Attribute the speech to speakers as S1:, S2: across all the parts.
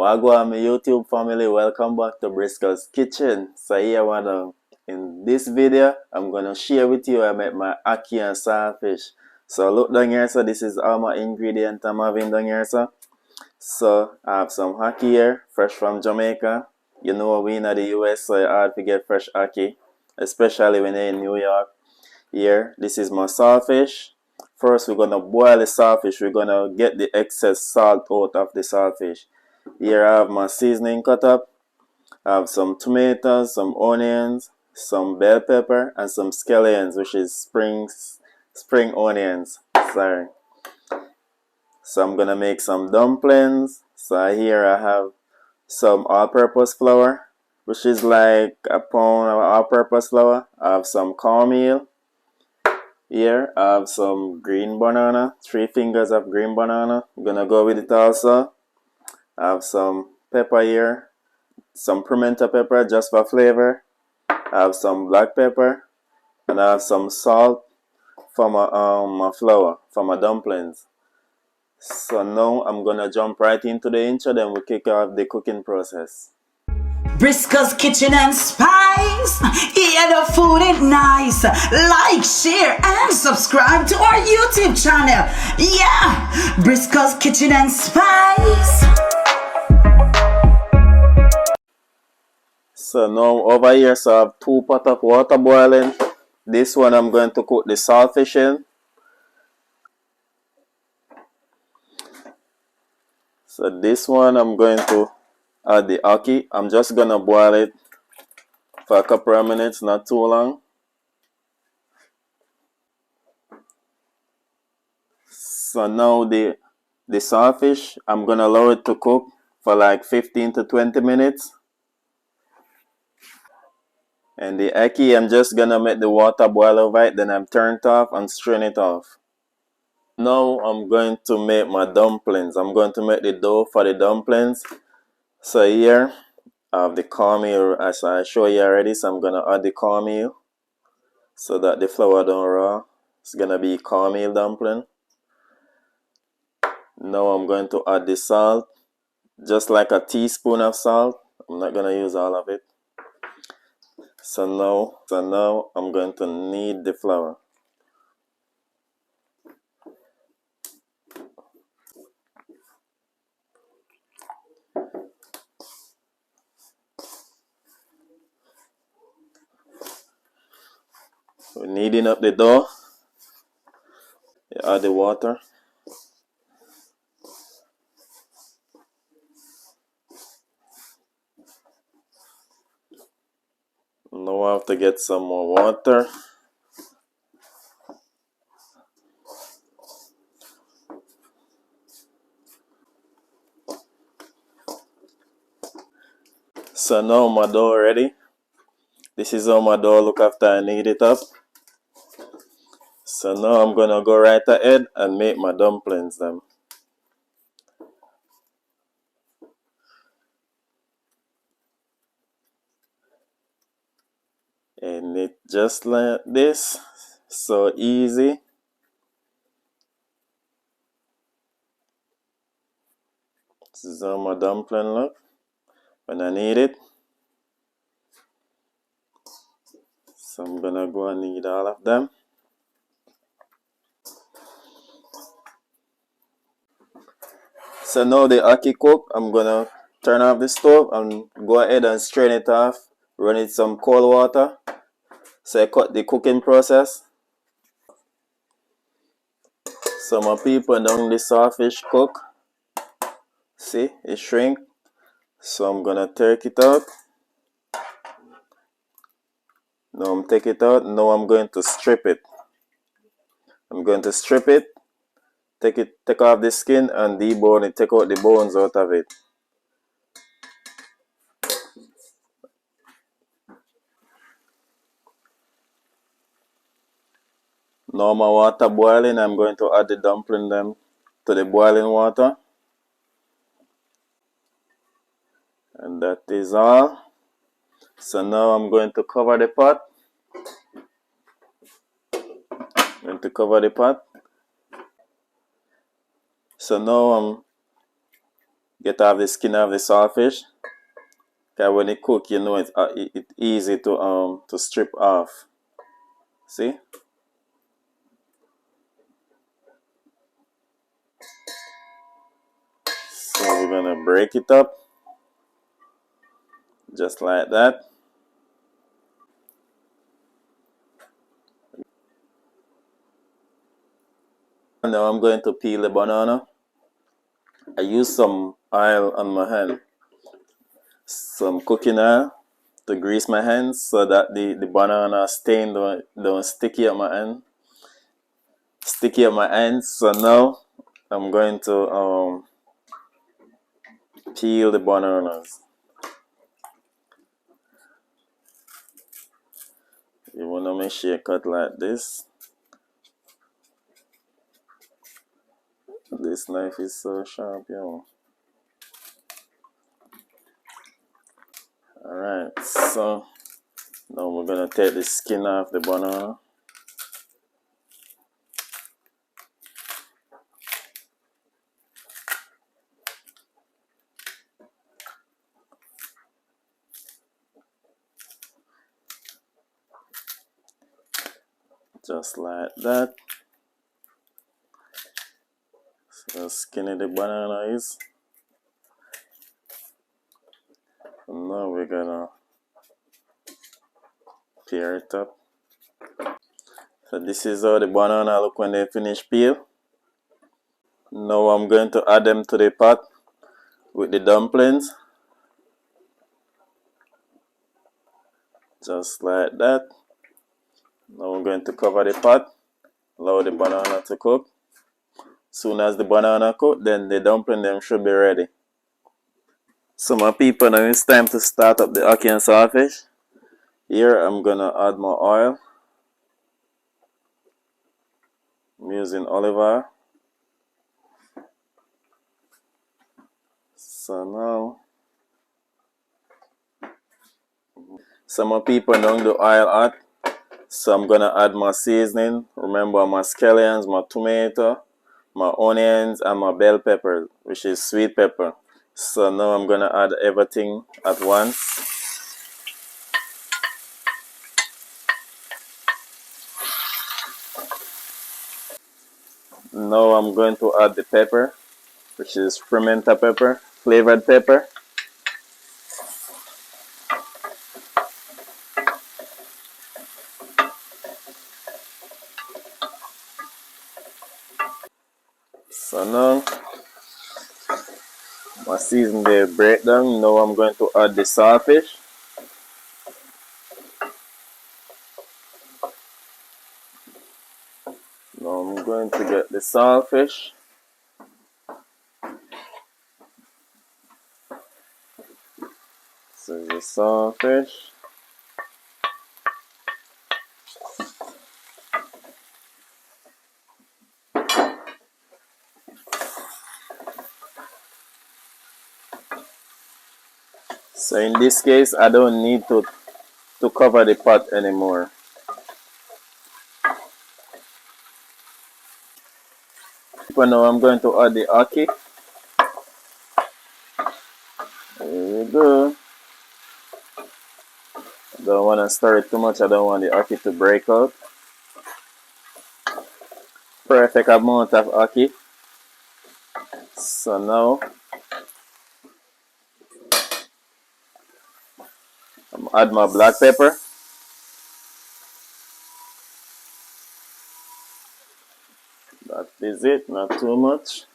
S1: Wagwan, my YouTube family, welcome back to Briscoe's Kitchen. So here in this video, I'm gonna share with you I make my ackee and saltfish. So look down here, so this is all my ingredients I'm having down here, so I have some ackee here, fresh from Jamaica. You know we in the US, so it's hard to get fresh ackee, especially when you're in New York. Here, this is my saltfish. First, we're gonna boil the saltfish. We're gonna get the excess salt out of the saltfish. Here I have my seasoning cut up. I have some tomatoes, some onions, some bell pepper, and some scallions, which is spring onions. Sorry. So I'm gonna make some dumplings. So here I have some all-purpose flour, which is like a pound of all-purpose flour. I have some cornmeal. Here I have some green banana, 3 fingers of green banana. I'm gonna go with it also. I have some pepper here, some pimento pepper just for flavor. I have some black pepper, and I have some salt for my flour, for my dumplings. So now I'm gonna jump right into the intro, then we kick off the cooking process.
S2: Briscoe's Kitchen and Spice. Yeah, the food is nice. Like, share, and subscribe to our YouTube channel. Yeah, Briscoe's Kitchen and Spice.
S1: So now over here, so I have 2 pots of water boiling. This one I'm going to cook the saltfish in. So this one I'm going to add the ackee. I'm just gonna boil it for a couple of minutes, not too long. So now the saltfish, I'm gonna allow it to cook for like 15 to 20 minutes. And the ackee, I'm just gonna make the water boil over it, then I'm turned off and strain it off. Now I'm going to make my dumplings. I'm going to make the dough for the dumplings. So here I have the cornmeal as I show you already. So I'm gonna add the cornmeal so that the flour don't raw. It's gonna be cornmeal dumpling. Now I'm going to add the salt, just like a teaspoon of salt. I'm not gonna use all of it. So now I'm going to knead the flour. We're kneading up the dough. You add the water. Now I have to get some more water. So now my dough ready. This is how my dough look after I knead it up. So now I'm gonna go right ahead and make my dumplings then. And it just like this, so easy. This is how my dumpling look when I knead it. So I'm gonna go and knead all of them. So now the ackee cook, I'm gonna turn off the stove and go ahead and strain it off. Run it some cold water. So I cut the cooking process. So my people, now the saltfish cook. See, it shrink. So I'm gonna take it out. Now I'm take it out. Now I'm going to strip it. I'm going to strip it. Take off the skin and debone it. Take out the bones out of it. Now my water boiling. I'm going to add the dumpling them to the boiling water. And that is all. So now I'm going to cover the pot. I'm going to cover the pot. So now I'm get off the skin of the saltfish. Cause when it cook, you know it's easy to strip off. See? So we're gonna break it up just like that. Now I'm going to peel the banana. I use some oil on my hand, some cooking oil to grease my hands so that the banana stain don't sticky at my hand. Sticky at my hands. So now I'm going to peel the bananas. You wanna make sure you cut like this. This knife is so sharp, yo. Alright, so now we're gonna take the skin off the banana. Just like that. So skinny the banana is. And now we're gonna tear it up. So this is how the banana look when they finish peel. Now I'm going to add them to the pot with the dumplings. Just like that. Now we're going to cover the pot. Allow the banana to cook. Soon as the banana cook, then the dumpling them should be ready. So my people, now it's time to start up the ackee and saltfish. Here I'm gonna add my oil. I'm using olive oil. So now, some my people know the oil hot. So I'm gonna add my seasoning. Remember my scallions, my tomato, my onions, and my bell pepper, which is sweet pepper. So now I'm gonna add everything at once. Now I'm going to add the pepper, which is pimento pepper, flavored pepper. So now my season the breakdown. Now I'm going to add the saltfish. Now I'm going to get the saltfish. So the saltfish. So in this case, I don't need to cover the pot anymore. For now, I'm going to add the ackee. There we go. Don't want to stir it too much. I don't want the ackee to break out. Perfect amount of ackee. So now I'm add my black pepper. That is it, not too much.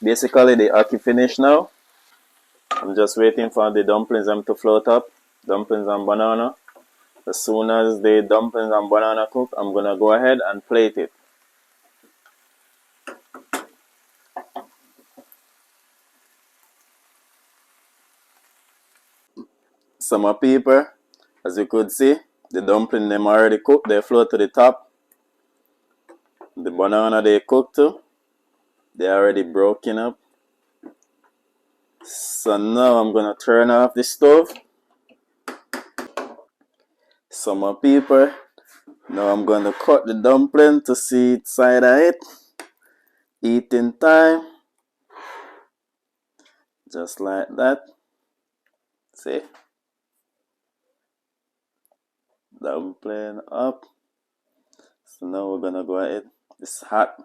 S1: Basically the ackee finished now. I'm just waiting for the dumplings to float up. Dumplings and banana. As soon as the dumplings and banana cook, I'm gonna go ahead and plate it. Some my people, as you could see, the dumpling them already cooked. They float to the top. The banana they cooked too. They already broken up. So now I'm gonna turn off the stove. So my people, now I'm gonna cut the dumpling to see its side of it. Eating time. Just like that. See? Dumpling up. So now we're gonna go ahead. It's hot.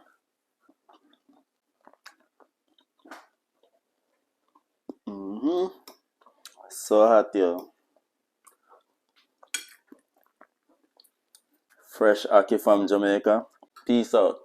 S1: So hot, yo. Fresh Ackee from Jamaica. Peace out.